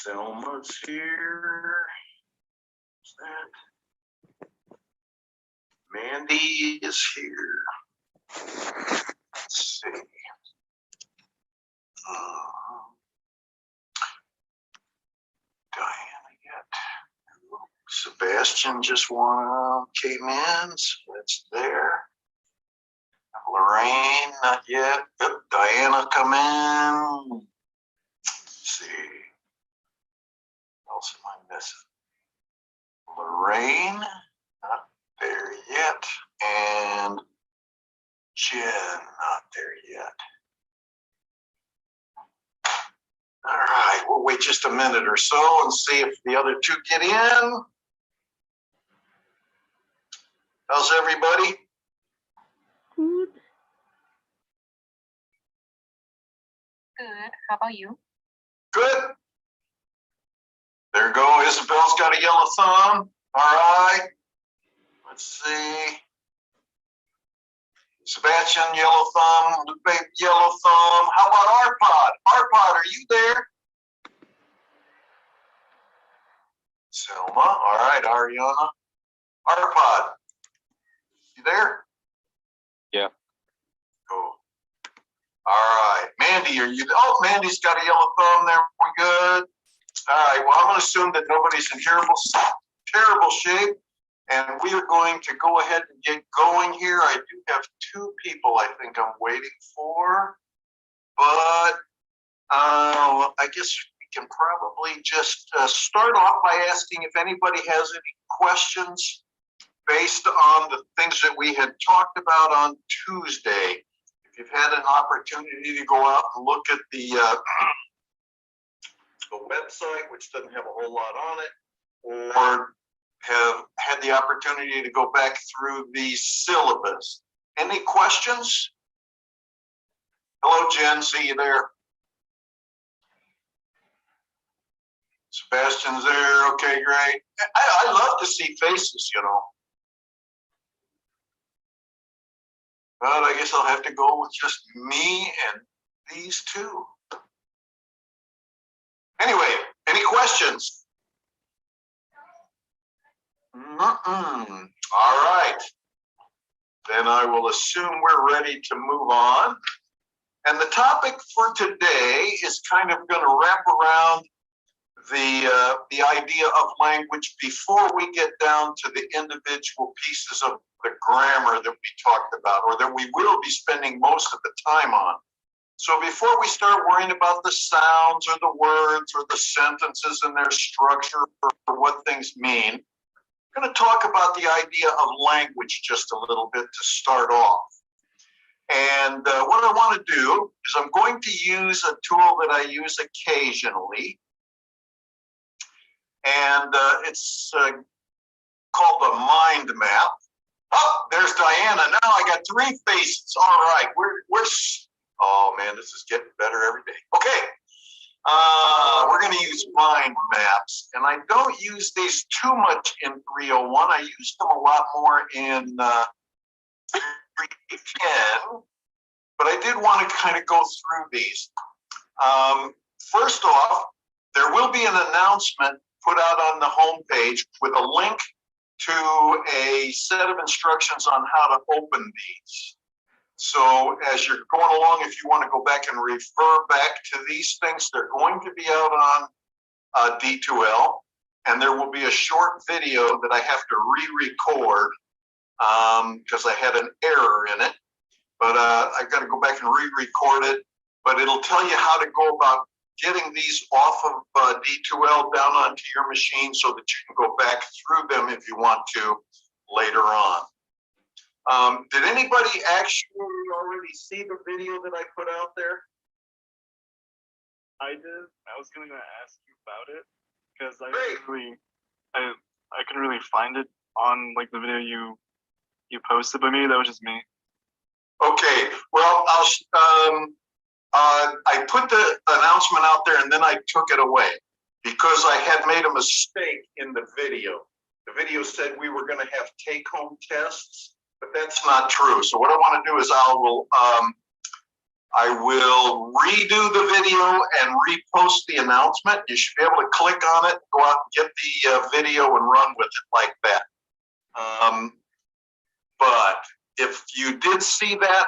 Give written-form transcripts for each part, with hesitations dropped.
Selma's here. What's that? Mandy is here. Let's see. Diana yet. Sebastian just came in, so that's there. Lorraine, not yet. Yep, Diana come in. Let's see. What else am I missing? Lorraine, not there yet. And Jen, not there yet. All right, we'll wait just a minute or so and see if the other two get in. How's everybody? Good. Good. How about you? Good. There you go. Isabel's got a yellow thumb. All right. Let's see. Sebastian, yellow thumb. Lupe, yellow thumb. How about Arpod? Arpod, are you there? Selma. All right, Ariana. Arpod. You there? Yeah. Cool. All right. Mandy, are you? Oh, Mandy's got a yellow thumb there. We good? All right. Well, I'm going to assume that nobody's in terrible shape. And we are going to go ahead and get going here. I do have two people I think I'm waiting for. But I guess we can probably just start off by asking if anybody has any questions based on the things that we had talked about on Tuesday. If you've had an opportunity to go out and look at the website, which doesn't have a whole lot on it, or have had the opportunity to go back through the syllabus. Any questions? Hello, Jen, see you there. Sebastian's there, okay, great. I love to see faces, you know. But I guess I'll have to go with just me and these two. Anyway, any questions? All right. Then I will assume we're ready to move on. And the topic for today is kind of going to wrap around the idea of language before we get down to the individual pieces of the grammar that we talked about, or that we will be spending most of the time on. So before we start worrying about the sounds or the words or the sentences and their structure or what things mean, I'm going to talk about the idea of language just a little bit to start off. And what I want to do is I'm going to use a tool that I use occasionally. And it's called the mind map. Oh, there's Diana. Now I got three faces. All right, oh man, this is getting better every day. Okay, we're going to use mind maps, and I don't use these too much in 301. I use them a lot more in 310, but I did want to kind of go through these. First off, there will be an announcement put out on the homepage with a link to a set of instructions on how to open these. So as you're going along, if you want to go back and refer back to these things, they're going to be out on D2L, and there will be a short video that I have to re-record because I had an error in it. But I've got to go back and re-record it. But it'll tell you how to go about getting these off of D2L down onto your machine so that you can go back through them if you want to later on. Did anybody actually already see the video that I put out there? I did. I was gonna ask you about it because I couldn't really find it on like the video you posted, but maybe that was just me. Okay. Well, I put the announcement out there and then I took it away because I had made a mistake in the video. The video said we were going to have take-home tests, but that's not true. So what I want to do is I will redo the video and repost the announcement. You should be able to click on it, go out and get the video and run with it like that. But if you did see that,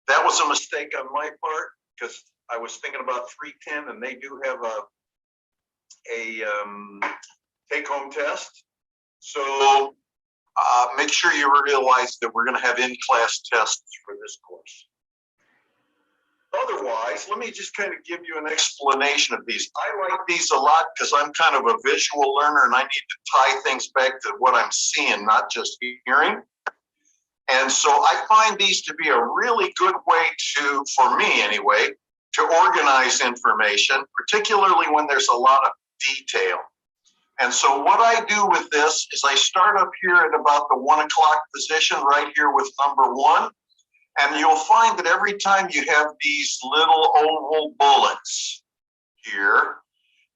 that was a mistake on my part because I was thinking about 310 and they do have a take-home test. So make sure you realize that we're going to have in-class tests for this course. Otherwise, let me just kind of give you an explanation of these. I like these a lot because I'm kind of a visual learner and I need to tie things back to what I'm seeing, not just hearing. And so I find these to be a really good way to, for me anyway, to organize information, particularly when there's a lot of detail. And so what I do with this is I start up here at about the 1 o'clock position right here with number 1. And you'll find that every time you have these little oval bullets here,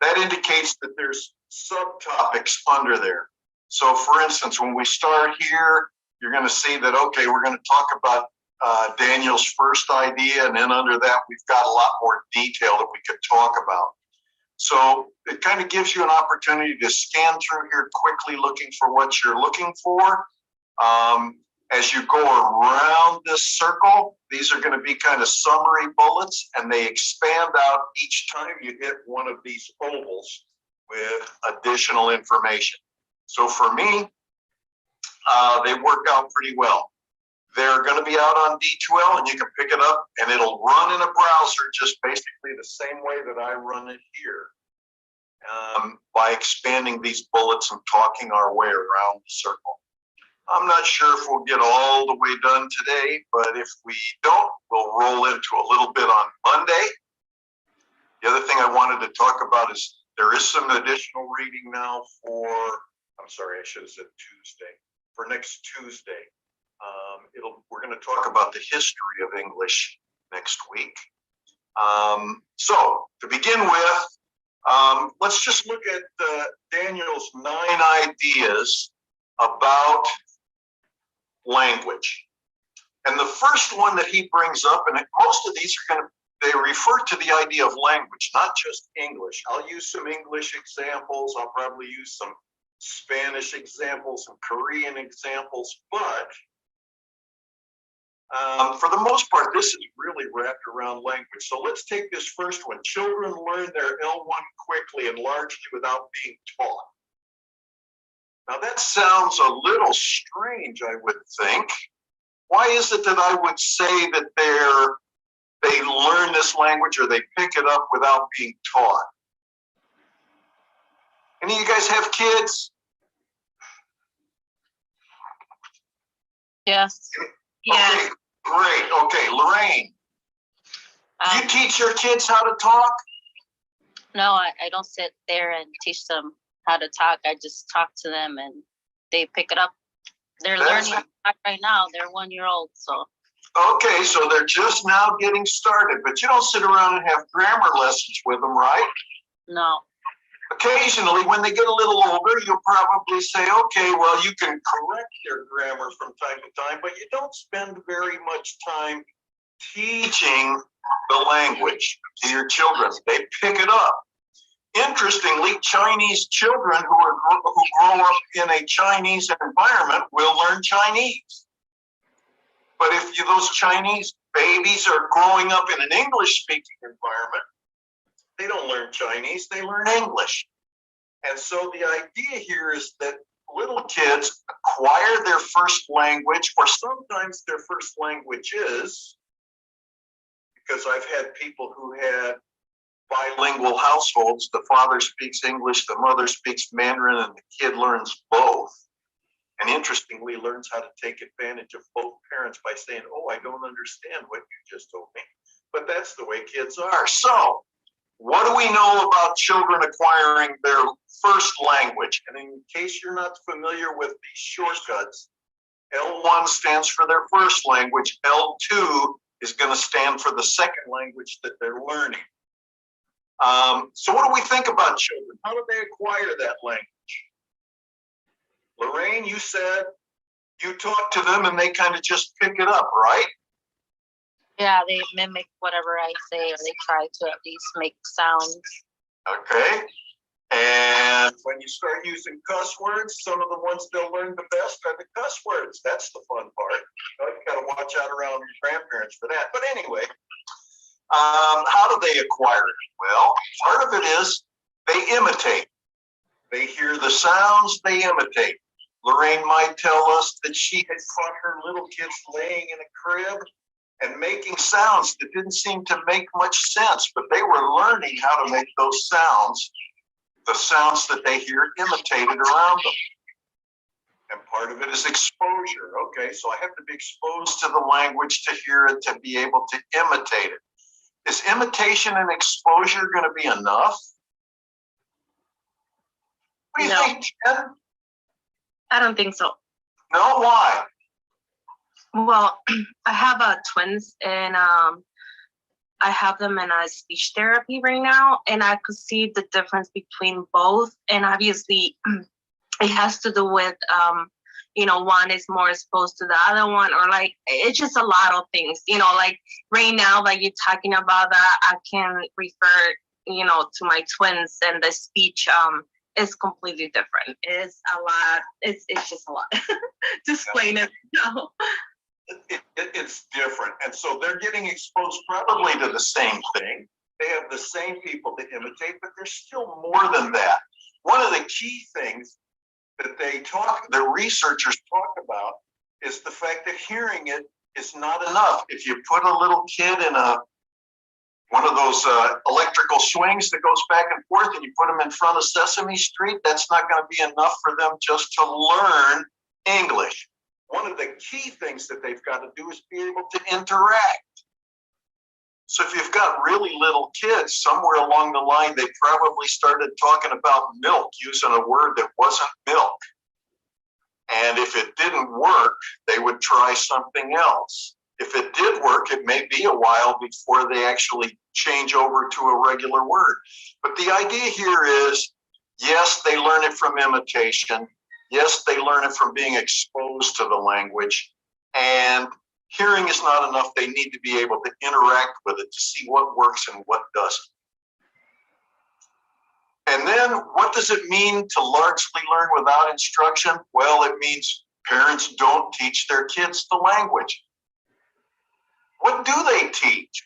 that indicates that there's subtopics under there. So for instance, when we start here, you're going to see that, okay, we're going to talk about Daniel's first idea, and then under that, we've got a lot more detail that we could talk about. So it kind of gives you an opportunity to scan through here quickly looking for what you're looking for. As you go around this circle, these are going to be kind of summary bullets, and they expand out each time you hit one of these ovals with additional information. So for me, they work out pretty well. They're going to be out on D2L, and you can pick it up, and it'll run in a browser just basically the same way that I run it here, by expanding these bullets and talking our way around the circle. I'm not sure if we'll get all the way done today, but if we don't, we'll roll into a little bit on Monday. The other thing I wanted to talk about is there is some additional reading now for, I'm sorry, I should have said Tuesday, for next Tuesday. We're going to talk about the history of English next week. So to begin with, let's just look at Daniel's 9 ideas about language. And the first one that he brings up, and most of these are they refer to the idea of language, not just English. I'll use some English examples. I'll probably use some Spanish examples, some Korean examples, but for the most part, this is really wrapped around language. So let's take this first one. Children learn their L1 quickly and largely without being taught. Now that sounds a little strange, I would think. Why is it that I would say that they learn this language or they pick it up without being taught? Any of you guys have kids? Yes. Okay, great. Okay, Lorraine, do you teach your kids how to talk? No, I don't sit there and teach them how to talk. I just talk to them and they pick it up. They're learning to talk right now. They're 1 year old, so. Okay, so they're just now getting started, but you don't sit around and have grammar lessons with them, right? No. Occasionally, when they get a little older, you'll probably say, okay, well, you can correct their grammar from time to time, but you don't spend very much time teaching the language to your children. They pick it up. Interestingly, Chinese children who grow up in a Chinese environment will learn Chinese. But if those Chinese babies are growing up in an English-speaking environment, they don't learn Chinese, they learn English. And so the idea here is that little kids acquire their first language, or sometimes their first language is, because I've had people who had bilingual households, the father speaks English, the mother speaks Mandarin, and the kid learns both. And interestingly, learns how to take advantage of both parents by saying, oh, I don't understand what you just told me. But that's the way kids are. So what do we know about children acquiring their first language? And in case you're not familiar with these shortcuts, L1 stands for their first language. L2 is going to stand for the second language that they're learning. So what do we think about children? How do they acquire that language? Lorraine, you said you talk to them and they kind of just pick it up, right? Yeah, they mimic whatever I say, or they try to at least make sounds. Okay. And when you start using cuss words, some of the ones they'll learn the best are the cuss words. That's the fun part. You gotta watch out around your grandparents for that. But anyway, how do they acquire it? Well, part of it is they imitate. They hear the sounds, they imitate. Lorraine might tell us that she had caught her little kids laying in a crib and making sounds that didn't seem to make much sense, but they were learning how to make those sounds, the sounds that they hear imitated around them. And part of it is exposure. Okay, so I have to be exposed to the language to hear it, to be able to imitate it. Is imitation and exposure going to be enough? What do you No. think, Jen? I don't think so. No, why? Well, I have twins, and I have them in a speech therapy right now, and I could see the difference between both. And obviously, it has to do with one is more exposed to the other one, or like it's just a lot of things. Like right now, like you're talking about that, I can refer to my twins, and the speech is completely different. It's a lot. It's just a lot to explain it. No. It's different. And so they're getting exposed probably to the same thing. They have the same people to imitate, but there's still more than that. One of the key things that the researchers talk about is the fact that hearing it is not enough. If you put a little kid in one of those electrical swings that goes back and forth and you put them in front of Sesame Street, that's not going to be enough for them just to learn English. One of the key things that they've got to do is be able to interact. So if you've got really little kids, somewhere along the line, they probably started talking about milk using a word that wasn't milk. And if it didn't work, they would try something else. If it did work, it may be a while before they actually change over to a regular word. But the idea here is, yes, they learn it from imitation. Yes, they learn it from being exposed to the language. And hearing is not enough. They need to be able to interact with it to see what works and what doesn't. And then what does it mean to largely learn without instruction? Well, it means parents don't teach their kids the language. What do they teach?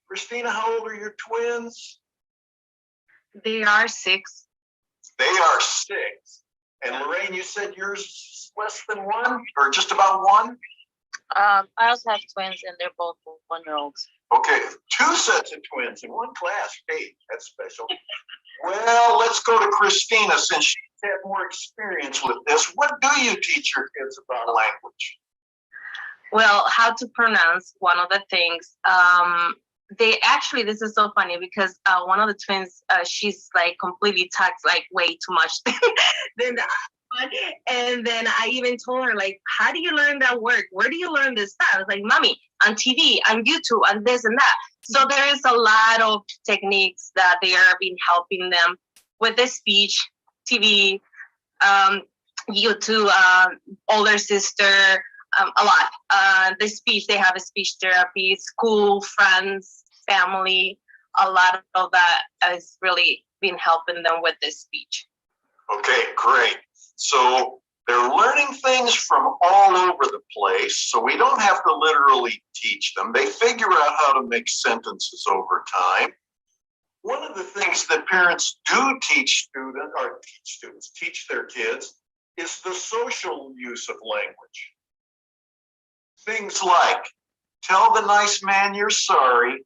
Christina, how old are your twins? They are 6. They are 6. And Lorraine, you said yours less than 1 or just about 1? I also have twins, and they're both 1-year-olds. Okay, 2 sets of twins in 1 class. Hey, that's special. Well, let's go to Christina since she's had more experience with this. What do you teach your kids about language? Well, how to pronounce, one of the things. This is so funny because one of the twins, she's like completely talks like way too much than the other one. And then I even told her, like, how do you learn that word? Where do you learn this stuff? I was like, Mommy, on TV, on YouTube, on this and that. So there is a lot of techniques that they are been helping them with the speech, TV, YouTube, older sister, a lot. The speech, they have a speech therapy, school, friends, family. A lot of that has really been helping them with this speech. Okay, great. So they're learning things from all over the place, so we don't have to literally teach them. They figure out how to make sentences over time. One of the things that parents do teach their kids is the social use of language. Things like, tell the nice man you're sorry,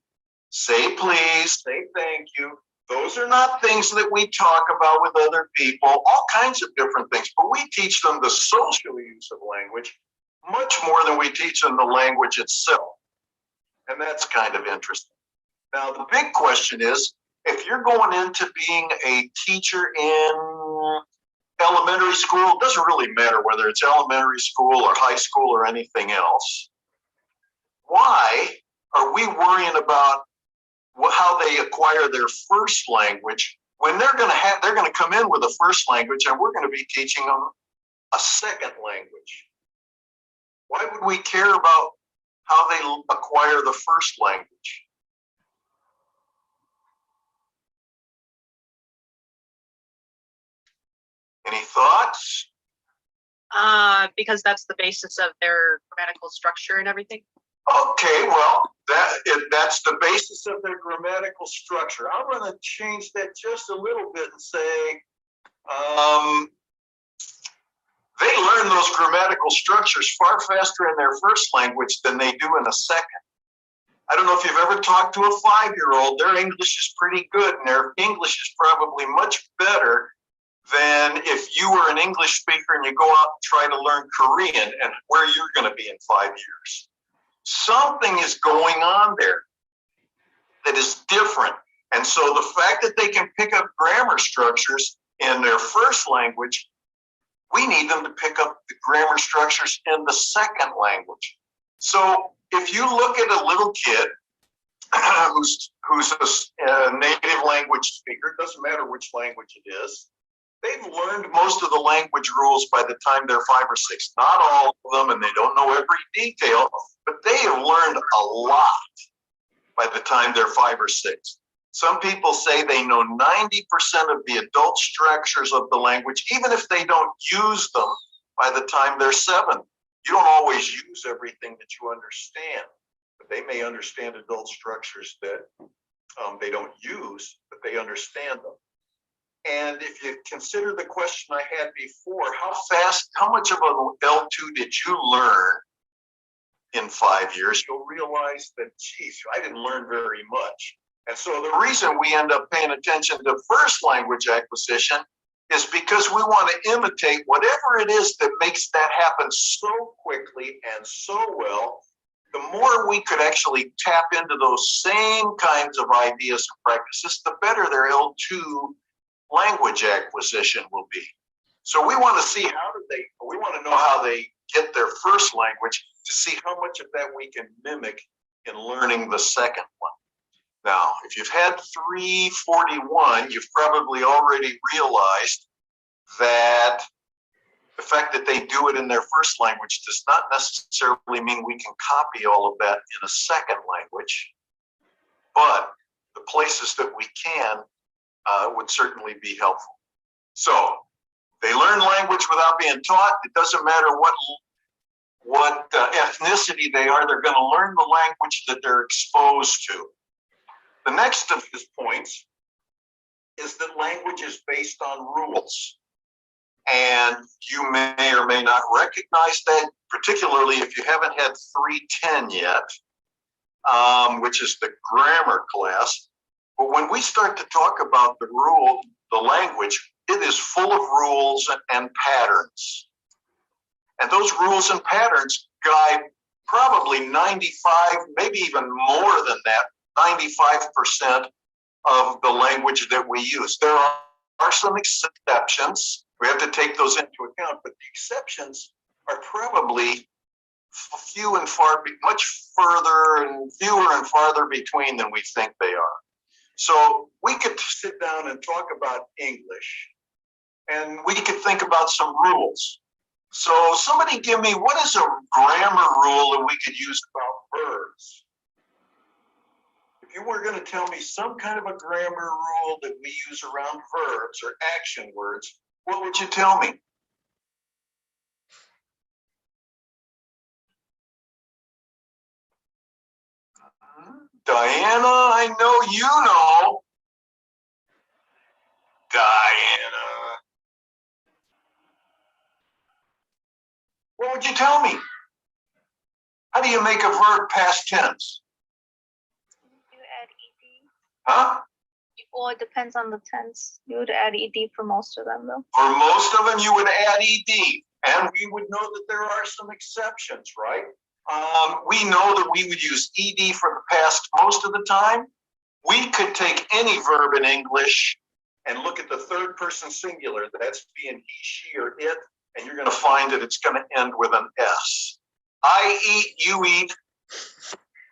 say please, say thank you. Those are not things that we talk about with other people, all kinds of different things, but we teach them the social use of language much more than we teach them the language itself. And that's kind of interesting. Now, the big question is, if you're going into being a teacher in elementary school, it doesn't really matter whether it's elementary school or high school or anything else. Why are we worrying about how they acquire their first language when they're going to come in with a first language and we're going to be teaching them a second language? Why would we care about how they acquire the first language? Any thoughts? Because that's the basis of their grammatical structure and everything. Okay, well, that's the basis of their grammatical structure. I'm going to change that just a little bit and say, they learn those grammatical structures far faster in their first language than they do in a second. I don't know if you've ever talked to a 5-year-old, their English is pretty good, and their English is probably much better than if you were an English speaker and you go out and try to learn Korean and where you're going to be in 5 years. Something is going on there that is different. And so the fact that they can pick up grammar structures in their first language, we need them to pick up the grammar structures in the second language. So if you look at a little kid who's a native language speaker, it doesn't matter which language it is, they've learned most of the language rules by the time they're 5 or 6. Not all of them, and they don't know every detail, but they have learned a lot by the time they're 5 or 6. Some people say they know 90% of the adult structures of the language, even if they don't use them by the time they're 7. You don't always use everything that you understand, but they may understand adult structures that they don't use, but they understand them. And if you consider the question I had before, how much of an L2 did you learn in 5 years? You'll realize that, geez, I didn't learn very much. And so the reason we end up paying attention to first language acquisition is because we want to imitate whatever it is that makes that happen so quickly and so well. The more we could actually tap into those same kinds of ideas and practices, the better their L2 language acquisition will be. So we want to we want to know how they get their first language to see how much of that we can mimic in learning the second one. Now, if you've had 341, you've probably already realized that the fact that they do it in their first language does not necessarily mean we can copy all of that in a second language, but the places that we can would certainly be helpful. So they learn language without being taught. It doesn't matter what ethnicity they are, they're going to learn the language that they're exposed to. The next of his points is that language is based on rules. And you may or may not recognize that, particularly if you haven't had 310 yet, which is the grammar class. But when we start to talk about the language, it is full of rules and patterns. And those rules and patterns guide probably 95, maybe even more than that, 95% of the language that we use. There are some exceptions. We have to take those into account, but the exceptions are probably much further and fewer and farther between than we think they are. So we could sit down and talk about English, and we could think about some rules. So somebody give me, what is a grammar rule that we could use about verbs? If you were going to tell me some kind of a grammar rule that we use around verbs or action words, what would you tell me? Diana, I know you know. Diana. What would you tell me? How do you make a verb past tense? You add ed. Huh? Well, it depends on the tense. You would add ed for most of them, though. For most of them, you would add ed. And we would know that there are some exceptions, right? We know that we would use ed for the past most of the time. We could take any verb in English and look at the third person singular, that's being he, she, or it, and you're going to find that it's going to end with an S. I eat, you eat,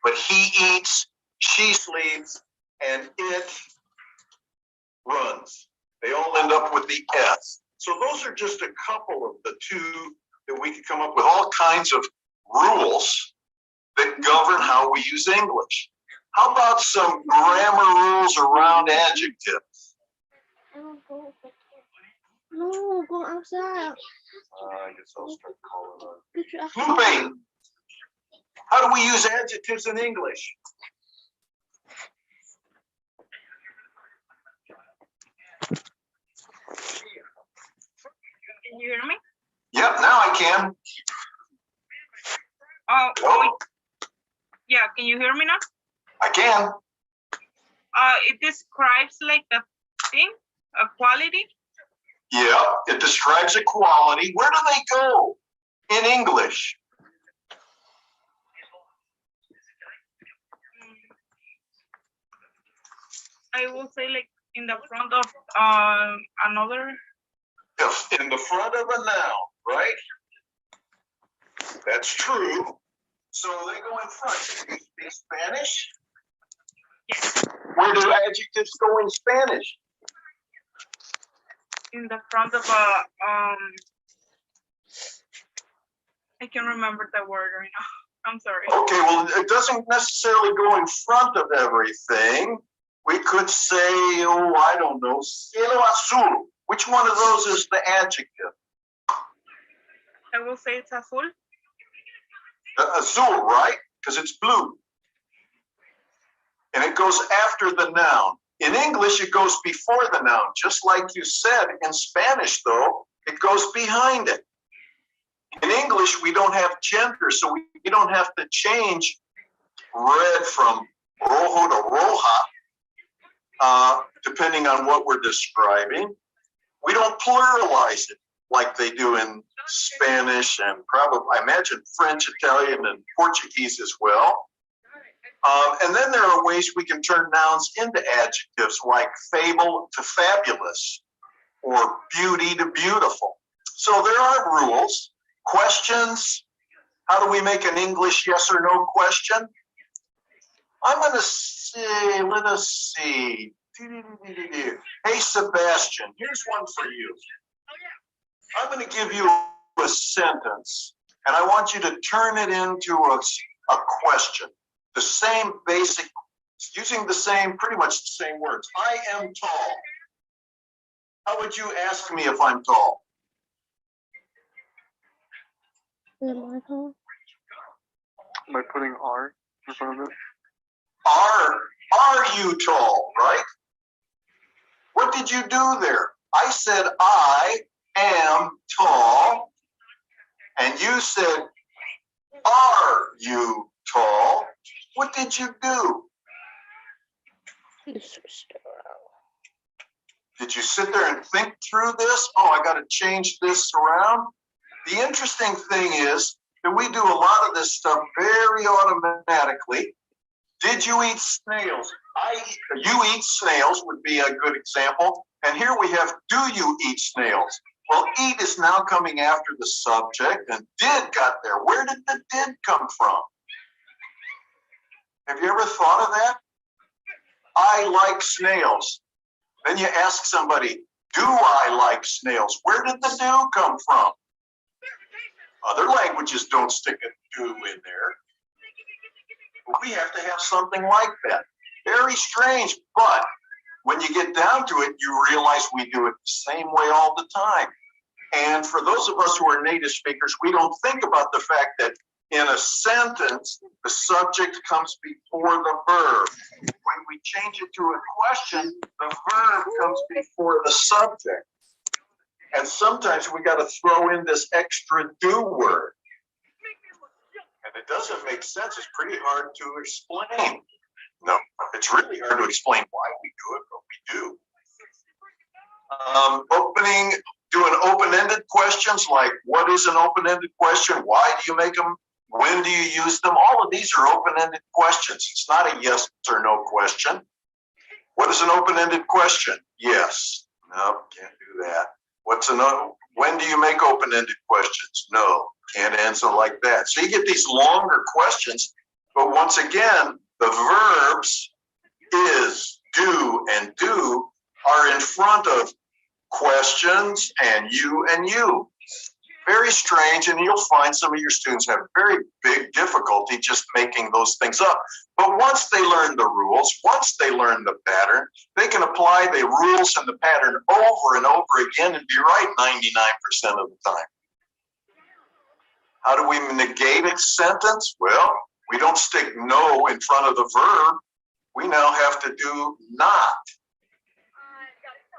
but he eats, she sleeps, and it runs. They all end up with the S. So those are just a couple of the two that we could come up with all kinds of rules that govern how we use English. How about some grammar rules around adjectives? No, go outside. I guess I'll start calling on. Get your Lupe, how do we use adjectives in English? Can you hear me? Yep, now I can. Oh, yeah. Can you hear me now? I can. It describes like the thing, a quality. Yeah, it describes a quality. Where do they go in English? I will say like in the front of another. Yes, in the front of a noun, right? That's true. So they go in front. Do you speak Spanish? Yes. Where do adjectives go in Spanish? In the front of a I can't remember the word right now. I'm sorry. Okay, well, it doesn't necessarily go in front of everything. We could say, oh, I don't know, cielo azul. Which one of those is the adjective? I will say it's azul. Azul, right? Because it's blue. And it goes after the noun. In English, it goes before the noun, just like you said. In Spanish, though, it goes behind it. In English, we don't have gender, so we don't have to change red from rojo to roja, depending on what we're describing. We don't pluralize it like they do in Spanish and probably, I imagine, French, Italian, and Portuguese as well. And then there are ways we can turn nouns into adjectives like fable to fabulous or beauty to beautiful. So there are rules. Questions? How do we make an English yes or no question? I'm going to say, let us see. Hey, Sebastian, here's one for you. I'm going to give you a sentence, and I want you to turn it into a question. The same basic, using the same, pretty much the same words. I am tall. How would you ask me if I'm tall? Am I tall? By putting R in front of it. Are you tall, right? What did you do there? I said, I am tall. And you said, are you tall? What did you do? Did you sit there and think through this? Oh, I got to change this around. The interesting thing is that we do a lot of this stuff very automatically. Did you eat snails? You eat snails would be a good example. And here we have, do you eat snails? Well, eat is now coming after the subject, and did got there. Where did the did come from? Have you ever thought of that? I like snails. Then you ask somebody, do I like snails? Where did the do come from? Other languages don't stick a do in there. But we have to have something like that. Very strange, but when you get down to it, you realize we do it the same way all the time. And for those of us who are native speakers, we don't think about the fact that in a sentence, the subject comes before the verb. When we change it to a question, the verb comes before the subject. And sometimes we got to throw in this extra do word. And it doesn't make sense. It's pretty hard to explain. No, it's really hard to explain why we do it, but we do. Doing open-ended questions like, what is an open-ended question? Why do you make them? When do you use them? All of these are open-ended questions. It's not a yes or no question. What is an open-ended question? Yes. No, can't do that. When do you make open-ended questions? No, can't answer like that. So you get these longer questions, but once again, the verbs is, do, and do are in front of questions and you and you. Very strange, and you'll find some of your students have very big difficulty just making those things up. But once they learn the rules, once they learn the pattern, they can apply the rules and the pattern over and over again and be right 99% of the time. How do we negate a sentence? Well, we don't stick no in front of the verb. We now have to do not.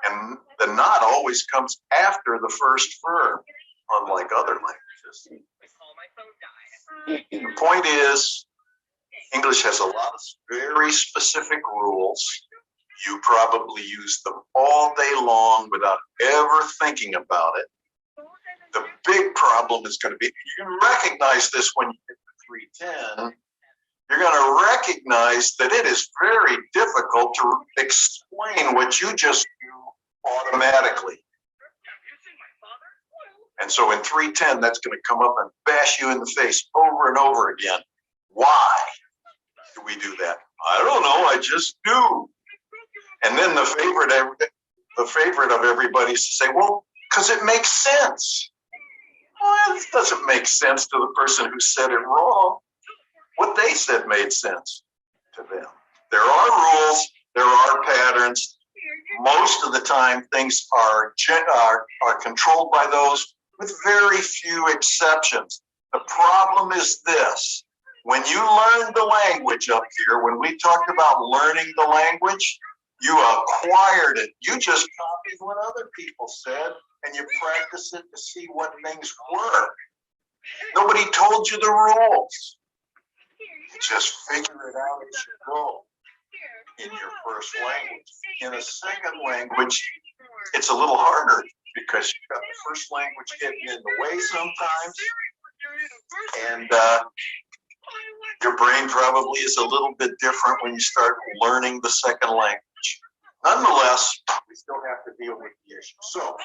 And the not always comes after the first verb, unlike other languages. The point is, English has a lot of very specific rules. You probably use them all day long without ever thinking about it. The big problem is going to be, you can recognize this when you get to 310. You're going to recognize that it is very difficult to explain what you just do automatically. And so in 310, that's going to come up and bash you in the face over and over again. Why do we do that? I don't know, I just do. And then the favorite of everybody is to say, well, because it makes sense. Well, it doesn't make sense to the person who said it wrong. What they said made sense to them. There are rules, there are patterns. Most of the time, things are controlled by those, with very few exceptions. The problem is this: when you learn the language up here, when we talked about learning the language, you acquired it. You just copied what other people said, and you practice it to see what things work. Nobody told you the rules. You just figure it out as you go in your first language. In a second language, it's a little harder because you've got the first language getting in the way sometimes, and your brain probably is a little bit different when you start learning the second language. Nonetheless, we still have to deal with the issue. So,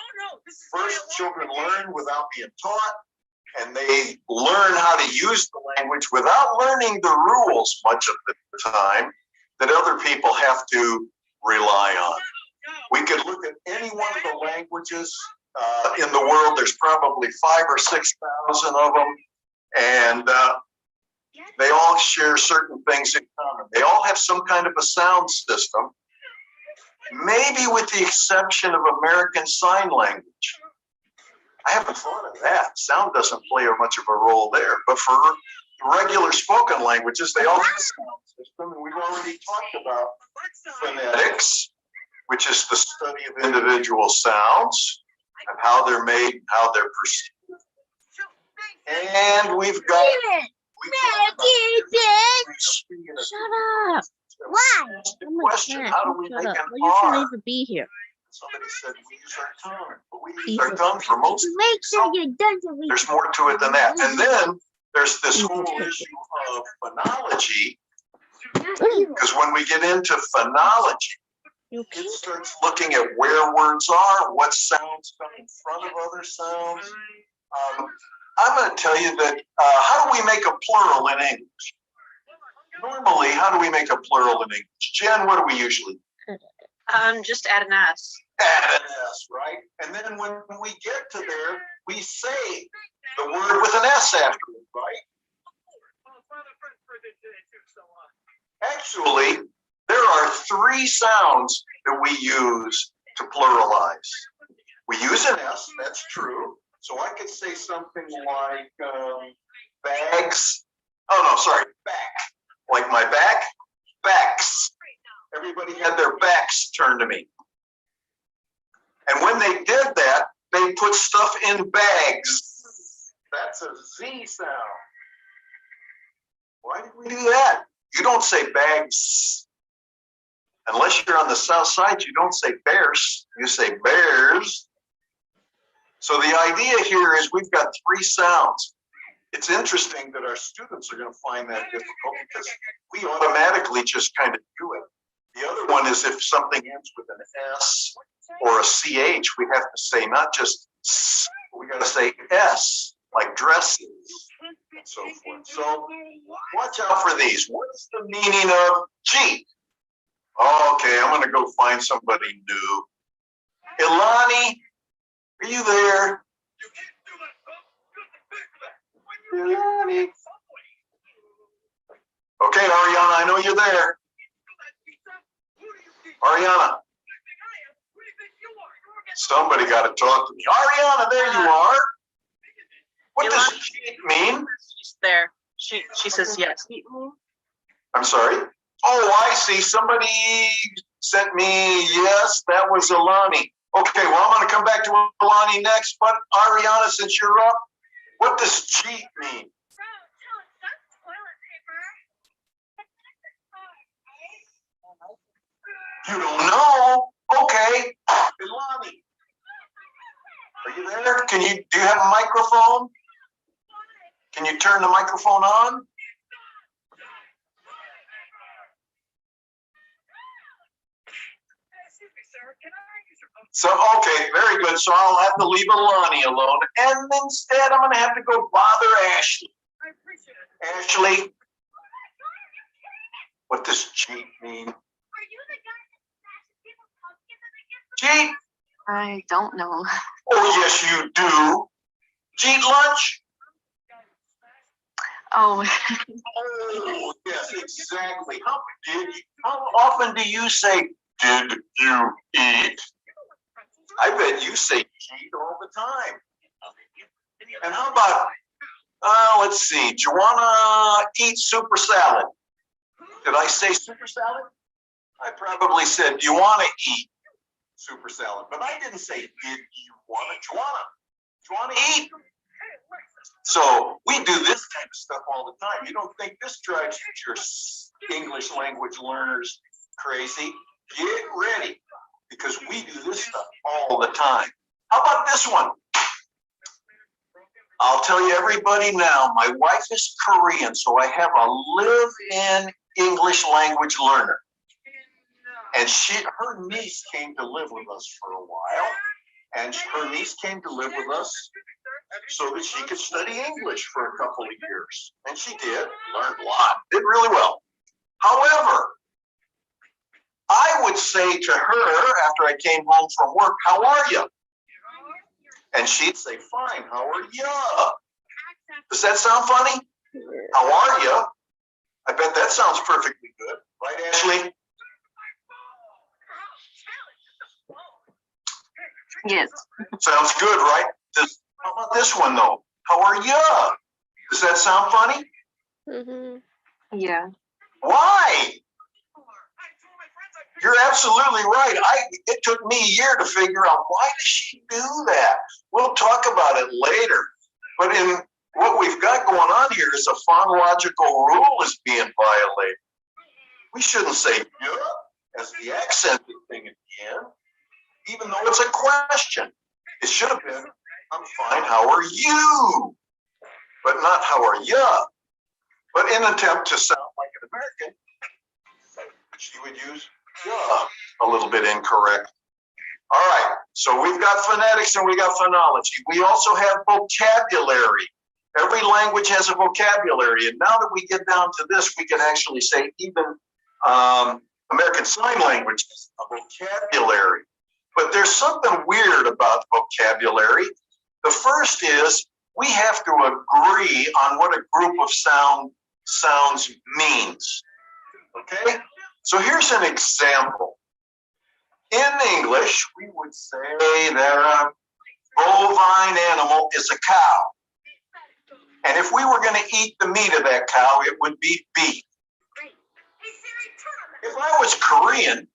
first, children learn without being taught, and they learn how to use the language without learning the rules much of the time that other people have to rely on. We could look at any one of the languages in the world. There's probably 5,000 or 6,000 of them, and they all share certain things in common. They all have some kind of a sound system, maybe with the exception of American Sign Language. I haven't thought of that. Sound doesn't play much of a role there, but for regular spoken languages, they all have a sound system, and we've already talked about phonetics, which is the study of individual sounds and how they're made and how they're perceived. And we've got Shut up. Why? the question, how do we make an You shouldn't R? even be here. Somebody said we use our tongue, but we use our tongue for most of Make it. sure So you're done to read. there's more to it than that. And then there's this whole issue of phonology, because when we get into phonology, You okay? it starts looking at where words are, what sounds come in front of other sounds. I'm going to tell you that, how do we make a plural in English? Normally, how do we make a plural in English? Jen, what do we usually do? Just add an S. Add an S, right? And then when we get to there, we say the word with an S after it, right? Actually, there are 3 sounds that we use to pluralize. We use an S, that's true. So I could say something like bags. Oh, no, sorry, back. Like my back, backs. Everybody had their backs turned to me. And when they did that, they put stuff in bags. That's a Z sound. Why did we do that? You don't say bags. Unless you're on the south side, you don't say bears, you say bears. So the idea here is we've got 3 sounds. It's interesting that our students are going to find that difficult because we automatically just kind of do it. The other one is if something ends with an S or a CH, we have to say not just S, we got to say S, like dresses and so forth. So watch out for these. What's the meaning of Jeep? Okay, I'm going to go find somebody new. Ilani, are you there? Biryani. Okay, Ariana, I know you're there. Ariana. Somebody got to talk to me. Ariana, there you are. What does cheat mean? She's there. She says yes. I'm sorry. Oh, I see. Somebody sent me, yes, that was Alani. Okay, well, I'm going to come back to Alani next. But Ariana, since you're up, what does cheat mean? You don't know? Okay. Alani, are you there? Do you have a microphone? Can you turn the microphone on? So, okay, very good. So I'll have to leave Alani alone. And instead, I'm going to have to go bother Ashley. Ashley, what does cheat mean? Cheat? I don't know. Oh, yes, you do. Cheat lunch? Oh, Oh, yes, exactly. How often do you say, did you eat? I bet you say cheat all the time. And how about, let's see, do you want to eat super salad? Did I say super salad? I probably said, do you want to eat super salad? But I didn't say, did you want it? Do you want to eat? So we do this kind of stuff all the time. You don't think this drives your English language learners crazy? Get ready, because we do this stuff all the time. How about this one? I'll tell you everybody now, my wife is Korean, so I have a live-in English language learner. And her niece came to live with us for a while. And her niece came to live with us so that she could study English for a couple of years. And she did, learned a lot, did really well. However, I would say to her after I came home from work, how are you? And she'd say, fine, how are you? Does that sound funny? How are you? I bet that sounds perfectly good. Right, Ashley? yes. Sounds good, right? How about this one, though? How are you? Does that sound funny? Yeah. Why? You're absolutely right. It took me a year to figure out, why does she do that? We'll talk about it later. But in what we've got going on here is a phonological rule is being violated. We shouldn't say yeah as the accented thing at the end, even though it's a question. It should have been, I'm fine, how are you? But not how are you? But in an attempt to sound like an American, she would use a little bit incorrect. All right, so we've got phonetics and we got phonology. We also have vocabulary. Every language has a vocabulary. And now that we get down to this, we can actually say even American Sign Language has a vocabulary. But there's something weird about vocabulary. The first is we have to agree on what a group of sounds means. Okay? So here's an example. In English, we would say that a bovine animal is a cow. And if we were going to eat the meat of that cow, it would be beef. If I was Korean,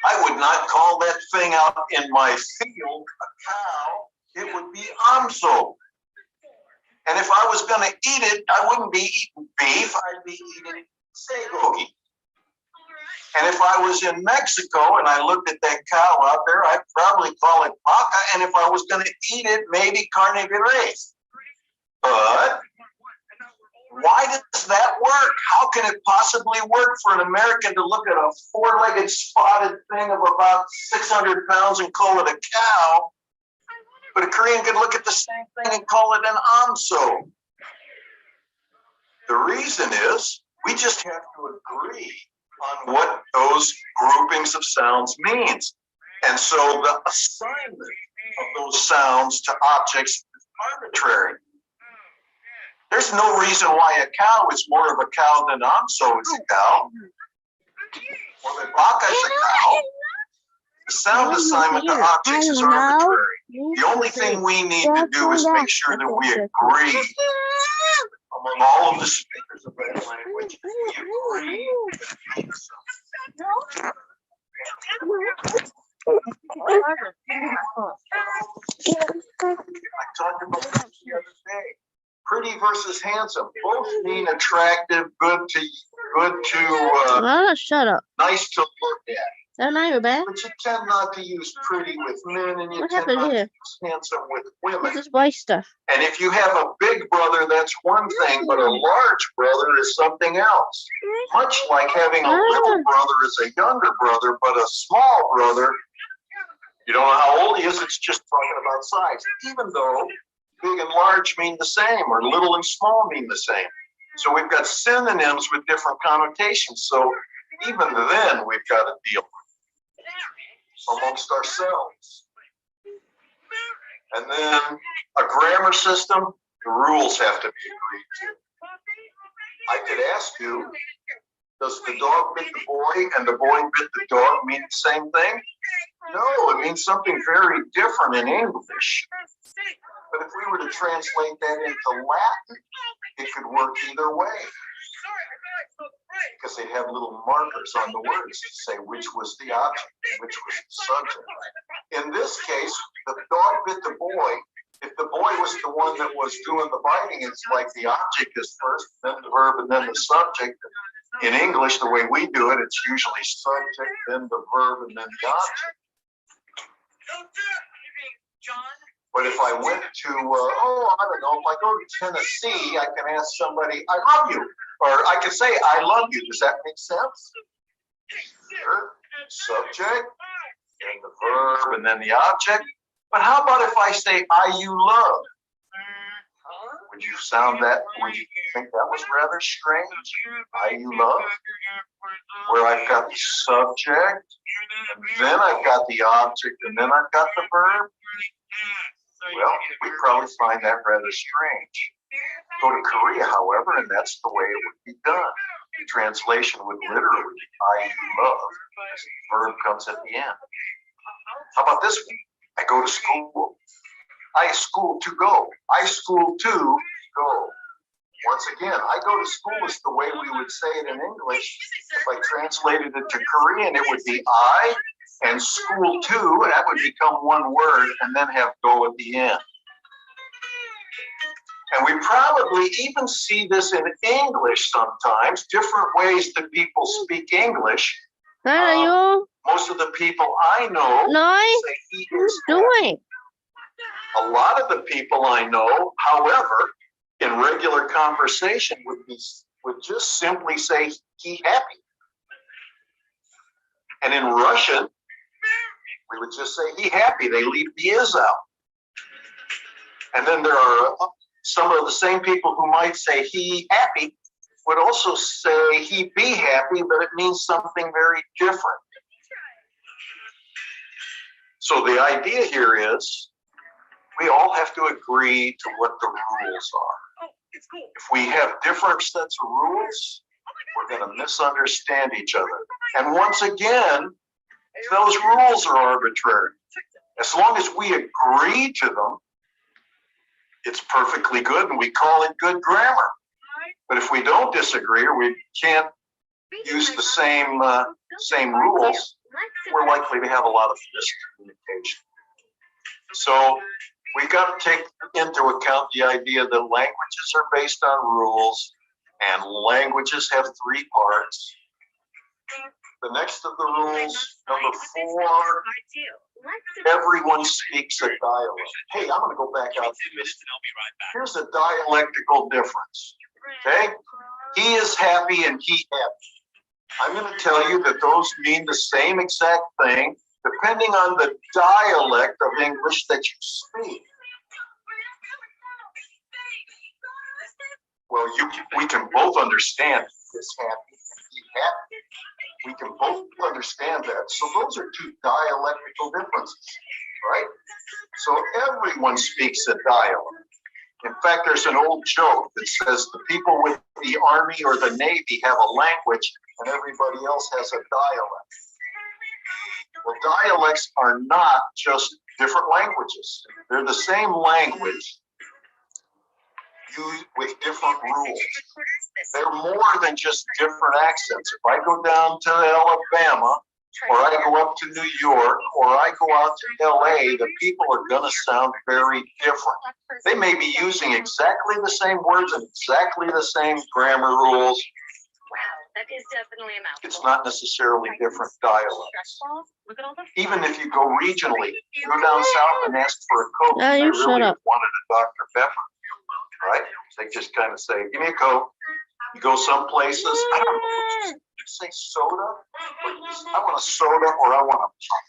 I would not call that thing out in my field a cow. It would be amso. And if I was going to eat it, I wouldn't be eating beef. I'd be eating segogi. And if I was in Mexico and I looked at that cow out there, I'd probably call it vaca. And if I was going to eat it, maybe carne de res. But why does that work? How can it possibly work for an American to look at a four-legged spotted thing of about 600 pounds and call it a cow, but a Korean could look at the same thing and call it an amso? The reason is we just have to agree on what those groupings of sounds means. And so the assignment of those sounds to objects is arbitrary. There's no reason why a cow is more of a cow than Amso is a cow. Or that Baka is a cow. The sound assignment to objects is arbitrary. The only thing we need to do is make sure that we agree among all of the speakers of that language. We agree that it means something. I talked about this the other day. Pretty versus handsome, both mean attractive, good to Shut up. nice to look at. That not your bag? But you tend not to use pretty with men, and you What tend happened not to here? use handsome with What's women. this white stuff? And if you have a big brother, that's one thing, but a large brother is something else. Much like having a little brother is a younger brother, but a small brother, you don't know how old he is, it's just talking about size. Even though big and large mean the same, or little and small mean the same. So we've got synonyms with different connotations. So even then, we've got to deal amongst ourselves. And then a grammar system, the rules have to be agreed to. I could ask you, does the dog bit the boy and the boy bit the dog mean the same thing? No, it means something very different in English. But if we were to translate that into Latin, it could work either way. Because they'd have little markers on the words to say which was the object and which was the subject. In this case, the dog bit the boy. If the boy was the one that was doing the biting, it's like the object is first, then the verb, and then the subject. In English, the way we do it, it's usually subject, then the verb, and then the object. But if I went to, I don't know, if I go to Tennessee, I can ask somebody, I love you. Or I can say, I love you. Does that make sense? Sure. Subject, and the verb, and then the object. But how about if I say, I you love? Would you think that was rather strange? I you love? Where I've got the subject, and then I've got the object, and then I've got the verb? Well, we probably find that rather strange. Go to Korea, however, and that's the way it would be done. The translation would literally be I you love. The verb comes at the end. How about this one? I go to school. I school to go. I school to go. Once again, I go to school is the way we would say it in English. If I translated it to Korean, it would be I, and school to, that would become one word, and then have go at the end. And we probably even see this in English sometimes, different ways that people speak English. Most of the people I know say he is happy. A lot of the people I know, however, in regular conversation would just simply say he happy. And in Russian, we would just say he happy. They leave the is out. And then there are some of the same people who might say he happy would also say he be happy, but it means something very different. So the idea here is we all have to agree to what the rules are. If we have different sets of rules, we're going to misunderstand each other. And once again, those rules are arbitrary. As long as we agree to them, it's perfectly good and we call it good grammar. But if we don't disagree or we can't use the same rules, we're likely to have a lot of miscommunication. So we got to take into account the idea that languages are based on rules and languages have three parts. The next of the rules, number 4, everyone speaks a dialect. Hey, I'm going to go back out to this. Here's a dialectical difference. Okay? He is happy and he happy. I'm going to tell you that those mean the same exact thing depending on the dialect of English that you speak. Well, we can both understand he is happy and he happy. We can both understand that. So those are two dialectical differences, right? So everyone speaks a dialect. In fact, there's an old joke that says the people with the Army or the Navy have a language and everybody else has a dialect. Well, dialects are not just different languages. They're the same language used with different rules. They're more than just different accents. If I go down to Alabama, or I go up to New York, or I go out to LA, the people are gonna sound very different. They may be using exactly the same words and exactly the same grammar rules. That is definitely a mouthful. It's not necessarily different dialects. Even if you go regionally, you go down south and ask for a Coke, Now they you really shut up. wanted a Dr. Pepper, right? They just kind of say, give me a Coke. You go some places, I don't know, did you say soda? I want a soda or I want a pop.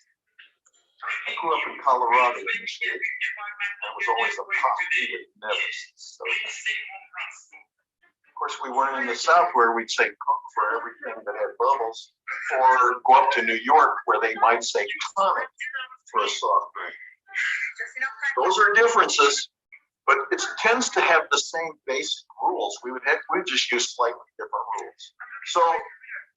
I grew up in Colorado, Michigan. That was always a pop. We would never say soda. Of course, we weren't in the South where we'd say Coke for everything that had bubbles, or go up to New York where they might say tonic for a soft drink. Those are differences, but it tends to have the same basic rules. We just use slightly different rules. So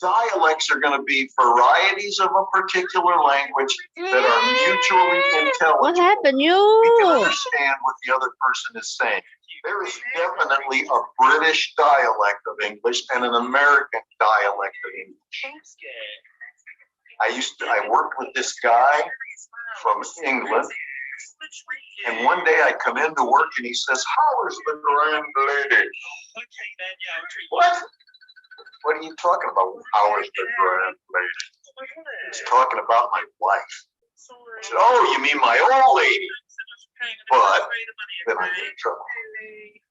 dialects are going to be varieties of a particular language that are mutually intelligible. What happened? We can You. understand what the other person is saying. There is definitely a British dialect of English and an American dialect of English. I worked with this guy from England, and one day I come into work and he says, "How is the grand lady?" What? What are you talking about? How is the grand lady? He's talking about my wife. I said, "Oh, you mean my old lady?" But then I get in trouble.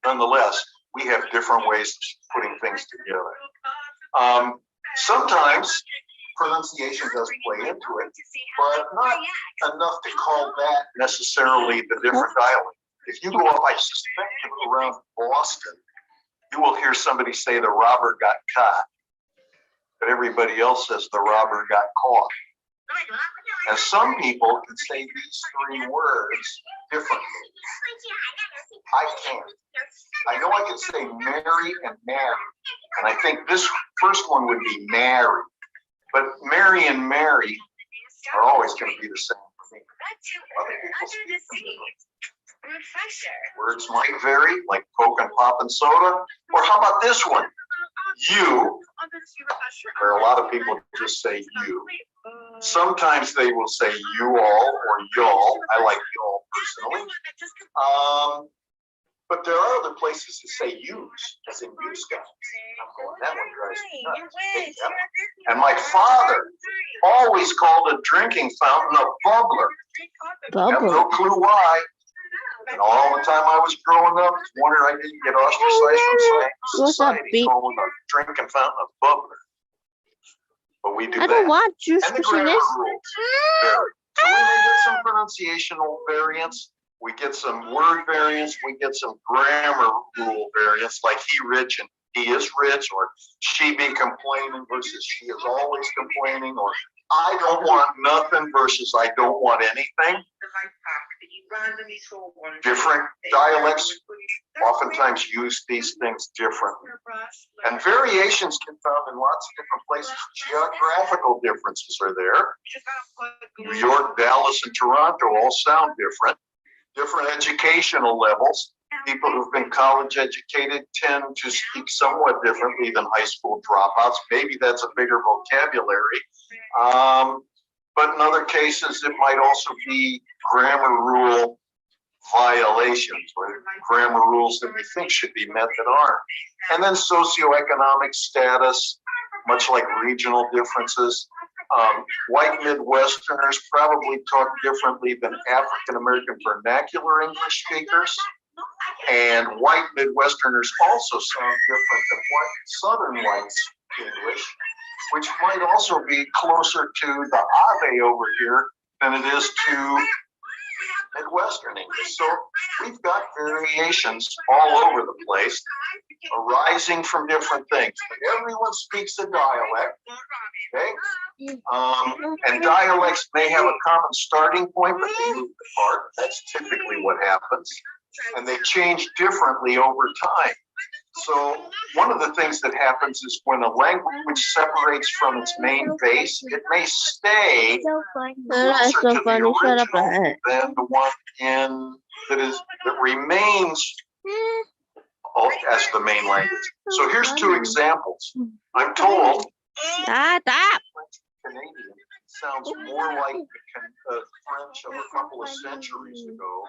Nonetheless, we have different ways of putting things together. Sometimes pronunciation does play into it, but not enough to call that necessarily the different dialect. If you go up, I suspect you go around Boston, you will hear somebody say the robber got caught, but everybody else says the robber got caught. And some people can say these three words differently. I can't. I know I can say Mary and Mary, and I think this first one would be Mary, but Mary and Mary are always going to be the same for me. Other people speak them differently. Words might vary, like Coke and Pop and soda, or how about this one? You, where a lot of people just say you. Sometimes they will say you all or y'all. I like y'all personally. But there are other places that say use, as in use guys. I'm going, that one drives me nuts. Hey, that one. And my father always called a drinking fountain a bubbler. I have no clue why. And all the time I was growing up, wondering I didn't get ostracized from society, calling a drinking fountain a bubbler. But we do I that. don't want juice And the to grammar this. rules vary. So we may get some pronunciational variants. We get some word variants. We get some grammar rule variants, like he rich and he is rich, or she be complaining versus she is always complaining, or I don't want nothing versus I don't want anything. Different dialects oftentimes use these things differently. And variations can be found in lots of different places. Geographical differences are there. New York, Dallas, and Toronto all sound different. Different educational levels. People who've been college educated tend to speak somewhat differently than high school dropouts. Maybe that's a bigger vocabulary. But in other cases, it might also be grammar rule violations, or grammar rules that we think should be met that aren't. And then socioeconomic status, much like regional differences. White Midwesterners probably talk differently than African American vernacular English speakers. And white Midwesterners also sound different than white Southern whites English, which might also be closer to the Ave over here than it is to Midwestern English. So we've got variations all over the place arising from different things. But everyone speaks a dialect, okay? And dialects may have a common starting point, but they move apart. That's typically what happens. and they change differently over time. So one of the things that happens is when a language separates from its main base, it may stay That's closer so to the funny. Shut up, original Ed. than the one that remains as the main language. So here's two examples. I'm told Stop. Canadian sounds more like the French of a couple of centuries ago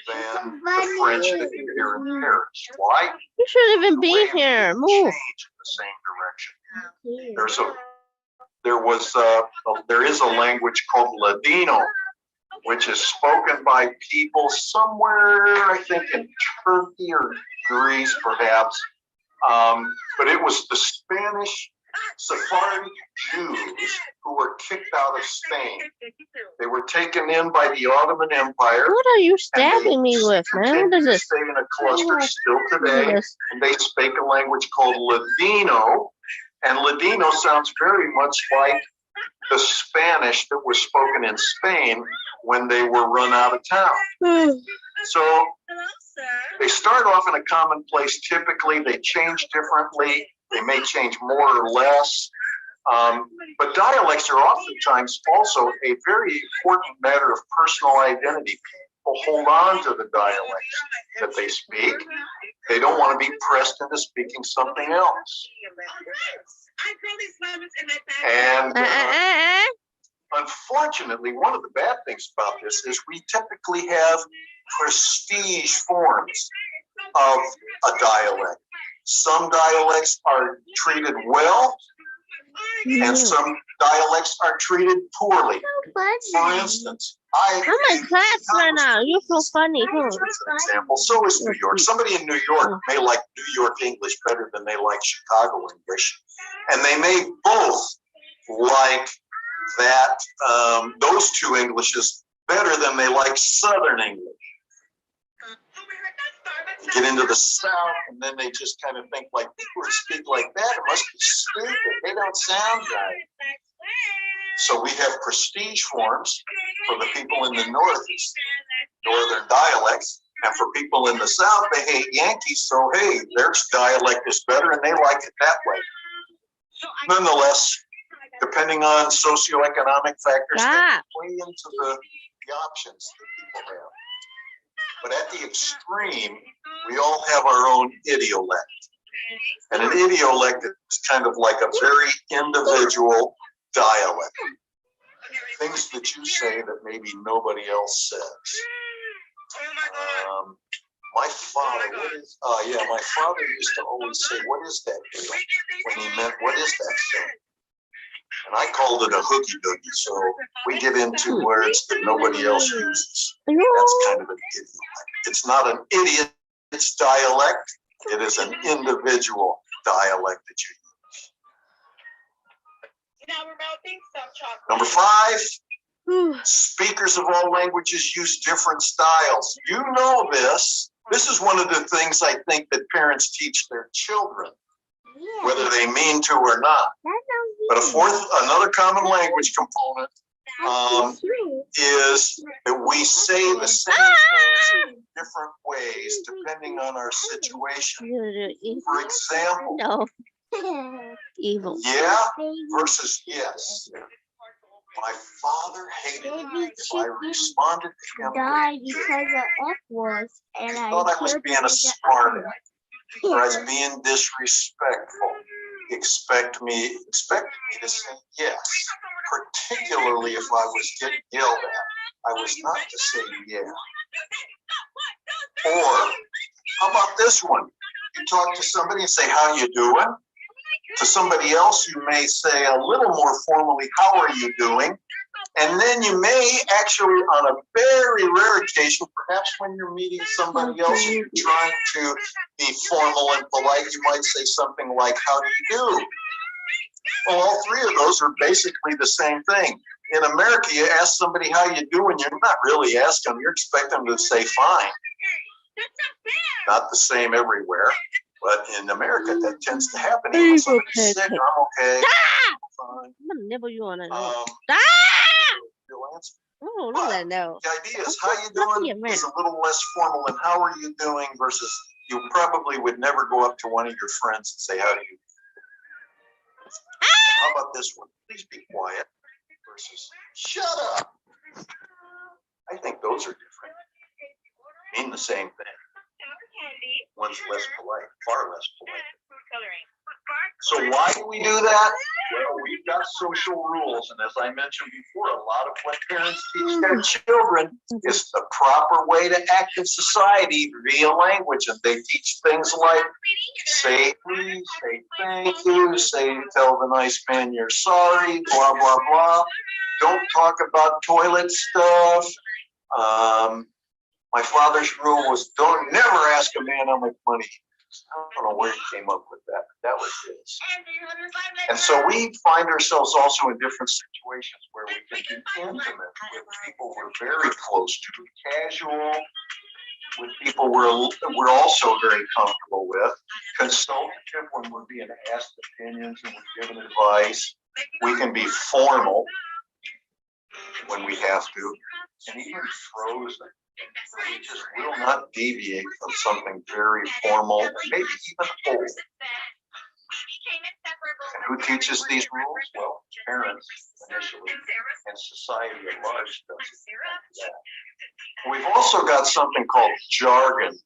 than the French that you hear in Paris. Why? You shouldn't even The be language here. didn't Move. change in the same direction. There is a language called Ladino, which is spoken by people somewhere, I think in Turkey or Greece, perhaps. But it was the Spanish Sephardic Jews who were kicked out of Spain. They were taken in by the Ottoman Empire. What are you stabbing me with, man? What Continue is to this? stay in a cluster still What is today, this? and they speak a language called Ladino, and Ladino sounds very much like the Spanish that was spoken in Spain when they were run out of town. So they start off in a common place. Typically, they change differently. They may change more or less. But dialects are oftentimes also a very important matter of personal identity. People hold on to the dialects that they speak. They don't want to be pressed into speaking something else. And unfortunately, one of the bad things about this is we typically have prestige forms of a dialect. Some dialects are treated well, and some dialects are treated poorly. For instance, I'm in class right now. You're so funny. for example, so is New York. Somebody in New York may like New York English better than they like Chicago English, and they may both like that those two Englishes better than they like Southern English. You get into the South, and then they just kind of think like, people who speak like that, it must be stupid. They don't sound right. So we have prestige forms for the people in the North, it's Northern dialects, and for people in the South, they hate Yankees. So hey, their dialect is better, and they like it that way. Nonetheless, depending on socioeconomic factors, that play into the options that people have. But at the extreme, we all have our own idiolect. And an idiolect is kind of like a very individual dialect. Things that you say that maybe nobody else says. My father, my father used to always say, "What is that deal?" When he meant, "What is that thing?" And I called it a hooky doogie. So we get into words that nobody else uses. That's kind of an idiolect. It's not an idiot's dialect. It is an individual dialect that you use. Number 5, speakers of all languages use different styles. You know this. This is one of the things I think that parents teach their children, whether they mean to or not. But another common language component is that we say the same things in different ways depending on our situation. For example, No. Evil. yeah versus yes. My father hated me if I responded to him. Because of F words, and He thought I was being a smart aleck, or I was being disrespectful. Expected me to say yes, particularly if I was getting yelled at. I was not to say yeah. Or how about this one? You talk to somebody and say, "How you doing?" To somebody else, you may say a little more formally, "How are you doing?" And then you may actually, on a very rare occasion, perhaps when you're meeting somebody else and you're trying to be formal and polite, you might say something like, "How do you do?" Well, all three of those are basically the same thing. In America, you ask somebody how you doing, you're not really asking them, you're expecting them to say fine. Not the same everywhere, but in America, that tends to happen. Even when somebody's sick, "I'm okay." Stop! Fine. I'm gonna nibble you on it. Um, Stop! You'll answer. Oh, look at that. The idea is how you Lucky doing man. is a little less formal than how are you doing versus you probably would never go up to one of your friends and say, how do you? How about this one? Please be quiet versus shut up. I think those are different. Mean the same thing. One's less polite, far less polite. So why do we do that? Well, we've got social rules, and as I mentioned before, a lot of what parents teach their children is the proper way to act in society via language, and they teach things like say please, say thank you, tell the nice man you're sorry, blah blah blah. Don't talk about toilet stuff. My father's rule was don't never ask a man how much money. I don't know where he came up with that, but that was his. And so we find ourselves also in different situations where we can be intimate with people we're very close to, casual, with people we're also very comfortable with, consultative when we're being asked opinions and we're given advice. We can be formal when we have to, and even frozen. We just will not deviate from something very formal and maybe even old. And who teaches these rules? Well, parents initially, and society at large does that. We've also got something called jargon,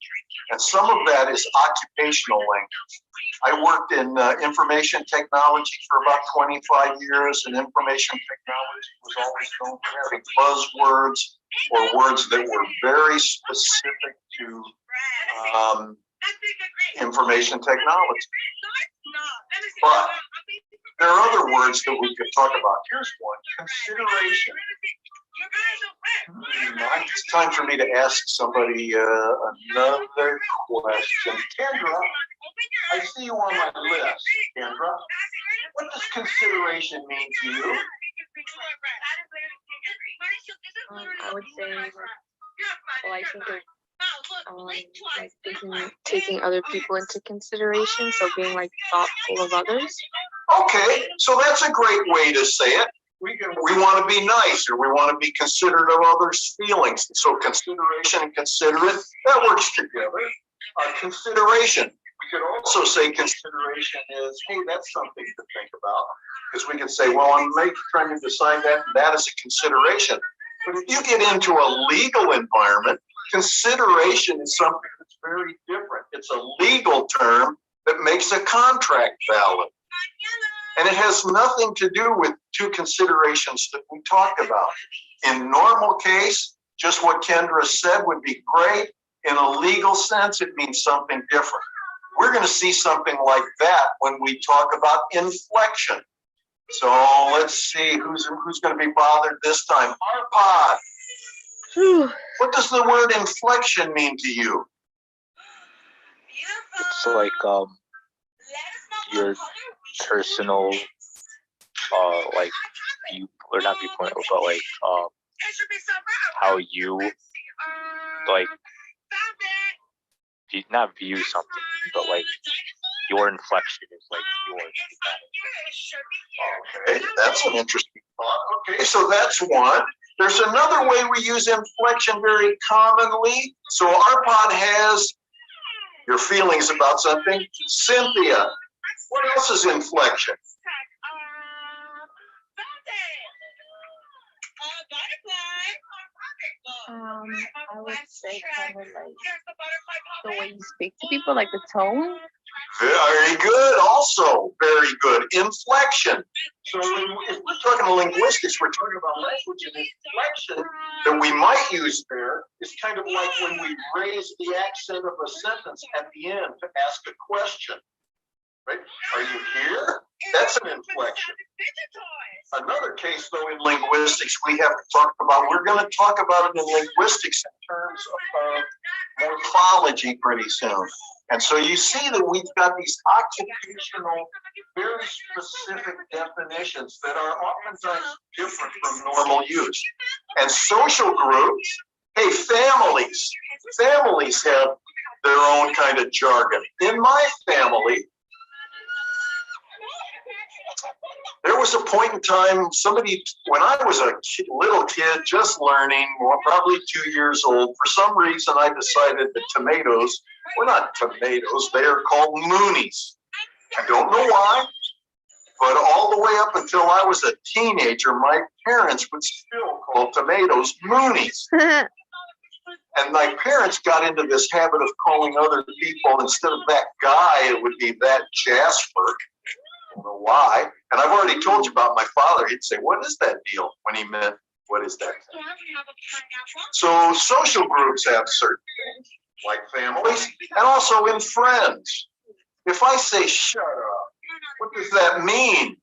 and some of that is occupational language. I worked in information technology for about 25 years, and information technology was always known for having buzzwords or words that were very specific to information technology. But there are other words that we could talk about. Here's one, consideration. It's time for me to ask somebody another question. Kendra, I see you on my list. Kendra, what does consideration mean to you? I would say, well, I think of like taking other people into consideration, so being like thoughtful of others. Okay, so that's a great way to say it. We want to be nice, or we want to be considerate of others' feelings. So consideration and considerate, that works together. Consideration. We could also say consideration is, hey, that's something to think about. Because we could say, well, I'm trying to decide that is a consideration. But if you get into a legal environment, consideration is something that's very different. It's a legal term that makes a contract valid. And it has nothing to do with two considerations that we talk about. In normal case, just what Kendra said would be great. In a legal sense, it means something different. We're going to see something like that when we talk about inflection. So let's see who's going to be bothered this time. Arpad, what does the word inflection mean to you? It's like your personal like you, or not viewpoint, but like how you like not view something, but like your inflection is like yours. Okay, that's an interesting thought. Okay, so that's one. There's another way we use inflection very commonly. So Arpad has your feelings about something. Cynthia, what else is inflection? I would say kind of like the way you speak to people, like the tone. Very good, also very good. Inflection. So if we're talking linguistics, we're talking about language, and inflection that we might use there is kind of like when we raise the accent of a sentence at the end to ask a question. Right? Are you here? That's an inflection. Another case, though, in linguistics, we have to talk about, we're going to talk about it in linguistics in terms of morphology pretty soon. And so you see that we've got these occupational, very specific definitions that are oftentimes different from normal use. And social groups, hey, families have their own kind of jargon. In my family, there there was a point in time, when I was a little kid, just learning, well, probably 2 years old, for some reason I decided that tomatoes were not tomatoes, they are called moonies. I don't know why, but all the way up until I was a teenager, my parents would still call tomatoes moonies. And my parents got into this habit of calling other people, instead of that guy, it would be that Jasper. I don't know why. And I've already told you about my father. He'd say, what is that deal? When he meant, what is that? So social groups have certain things, like families, and also in friends. If I say shut up, what does that mean,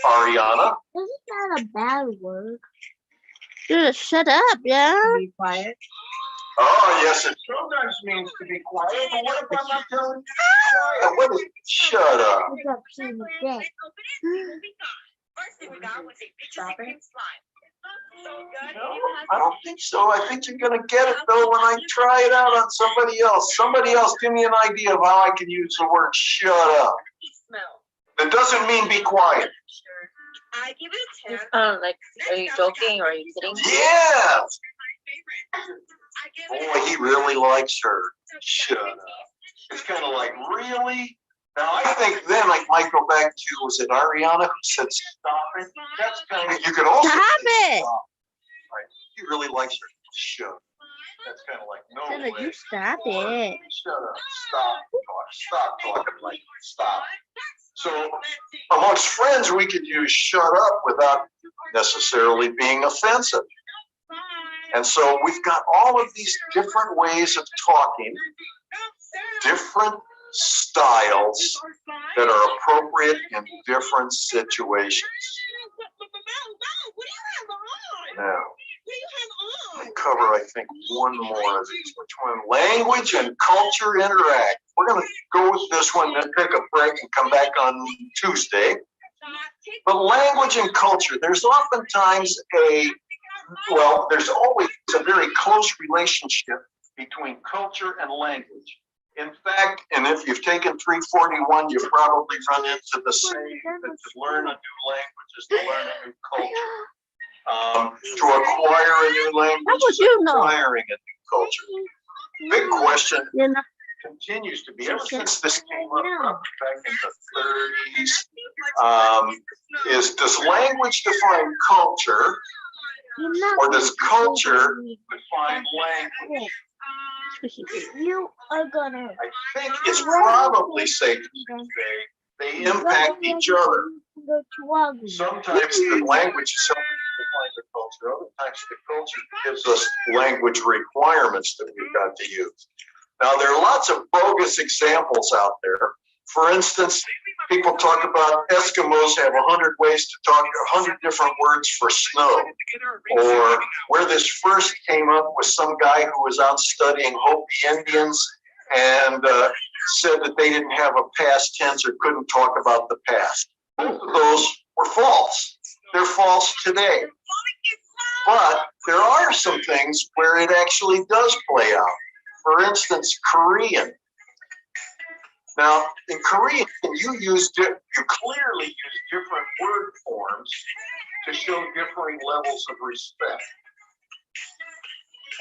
Ariana? Isn't that a bad word? Dude, shut up, yeah? Be quiet. Oh, yes, it sometimes means to be quiet, but what if I'm not telling you to be quiet? What is shut up? It's a piece of dick. Stop it. No, I don't think so. I think you're gonna get it though when I try it out on somebody else. Somebody else, give me an idea of how I can use the word shut up. That doesn't mean be quiet. I give it a 10. Like, are you joking or are you kidding? Yeah. Boy, he really likes her. Shut up. It's kind of like, really? Now, I think then I might go back to, was it Ariana who said stop it? That's kind of, you could also Stop say it. stop. Right? He really likes her. Shut up. That's kind of like, no Dude, way. you stop Or, it. shut up. Stop talking like stop. So amongst friends, we could use shut up without necessarily being offensive. And so we've got all of these different ways of talking, different styles that are appropriate in different situations. Now, I'll cover, I think, one more of these. Which one? Language and culture interact. We're going to go with this one, then take a break and come back on Tuesday. But language and culture, there's oftentimes there's always a very close relationship between culture and language. In fact, and if you've taken 341, you've probably run into the saying that to learn a new language is to learn a new culture. To acquire a new language How would is you know? acquiring a new culture. Big question You know, continues to be, ever since this came up back in the 30s, is does language define culture, or does culture define language? You are gonna. I think it's probably safe to say they impact each other. Sometimes the language itself defines the culture. Other times the culture gives us language requirements that we've got to use. Now, there are lots of bogus examples out there. For instance, people talk about Eskimos have 100 ways to talk, 100 different words for snow. Or where this first came up was some guy who was out studying Hopi Indians and said that they didn't have a past tense or couldn't talk about the past. Both of those were false. They're false today. But there are some things where it actually does play out. For instance, Korean. Now, in Korean, you clearly use different word forms to show differing levels of respect.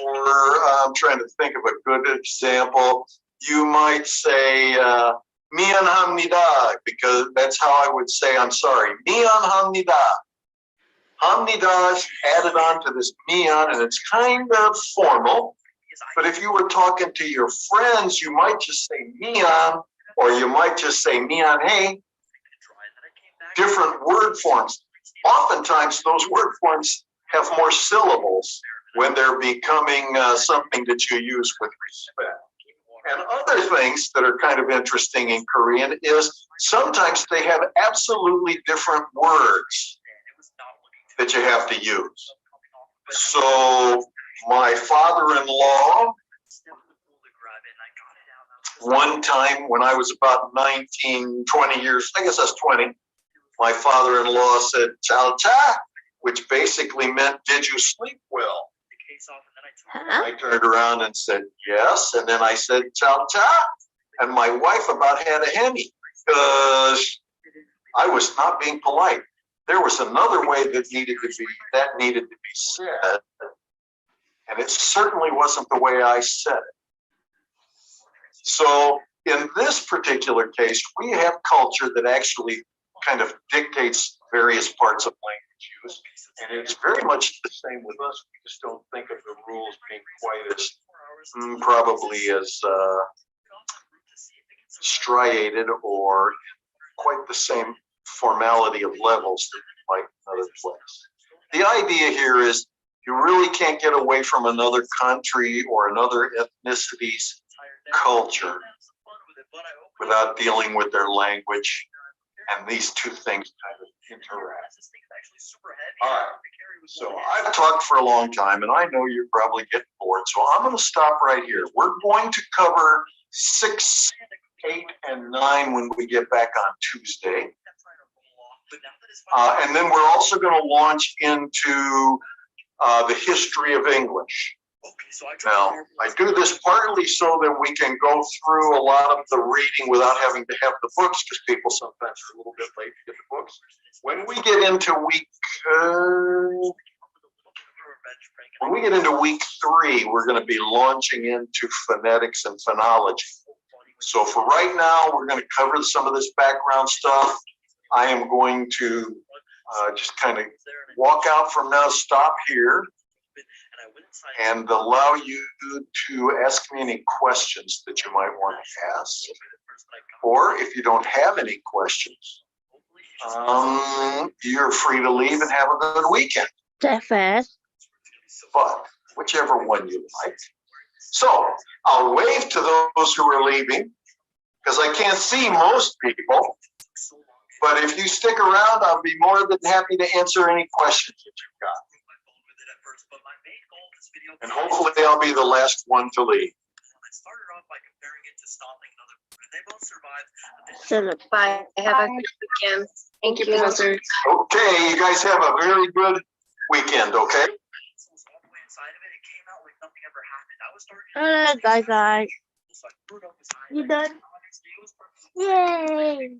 Or I'm trying to think of a good example. You might say, 미안합니다, because that's how I would say I'm sorry. 미안합니다. Hamnida is added on to this mian, and it's kind of formal. But if you were talking to your friends, you might just say mian, or you might just say mian hey. Different word forms. Oftentimes, those word forms have more syllables when they're becoming something that you use with respect. And other things that are kind of interesting in Korean is sometimes they have absolutely different words that you have to use. So my father-in-law, one time when I was about 19, 20 years, I guess I was 20, my father-in-law said, "Chao cha," which basically meant, "Did you sleep well?" huh? I turned around and said, "Yes." And then I said, "Chao cha." And my wife about had a henny because I was not being polite. There was another way that needed to be said, and it certainly wasn't the way I said it. So in this particular case, we have culture that actually kind of dictates various parts of language use. And it's very much the same with us. We just don't think of the rules being quite as, probably as striated or quite the same formality of levels that you might in other places. The idea here is you really can't get away from another country or another ethnicity's culture without dealing with their language, and these two things kind of interact. All right, so I've talked for a long time, and I know you're probably getting bored, so I'm going to stop right here. We're going to cover 6, 8, and 9 when we get back on Tuesday. And then we're also going to launch into the history of English. Now, I do this partly so that we can go through a lot of the reading without having to have the books, because people sometimes are a little bit late to get the books. When we get into week 3, we're going to be launching into phonetics and phonology. So for right now, we're going to cover some of this background stuff. I am going to just kind of walk out from now, stop here, and allow you to ask me any questions that you might want to ask. Or if you don't have any questions, you're free to leave and have a good weekend. That fast. But whichever one you like. So I'll wave to those who are leaving, because I can't see most people. But if you stick around, I'll be more than happy to answer any questions that you've got. And hopefully I'll be the last one to leave. Bye. Have a good weekend. Thank you, Professor. Okay, you guys have a very good weekend, okay? Alright, guys. You done? Yay!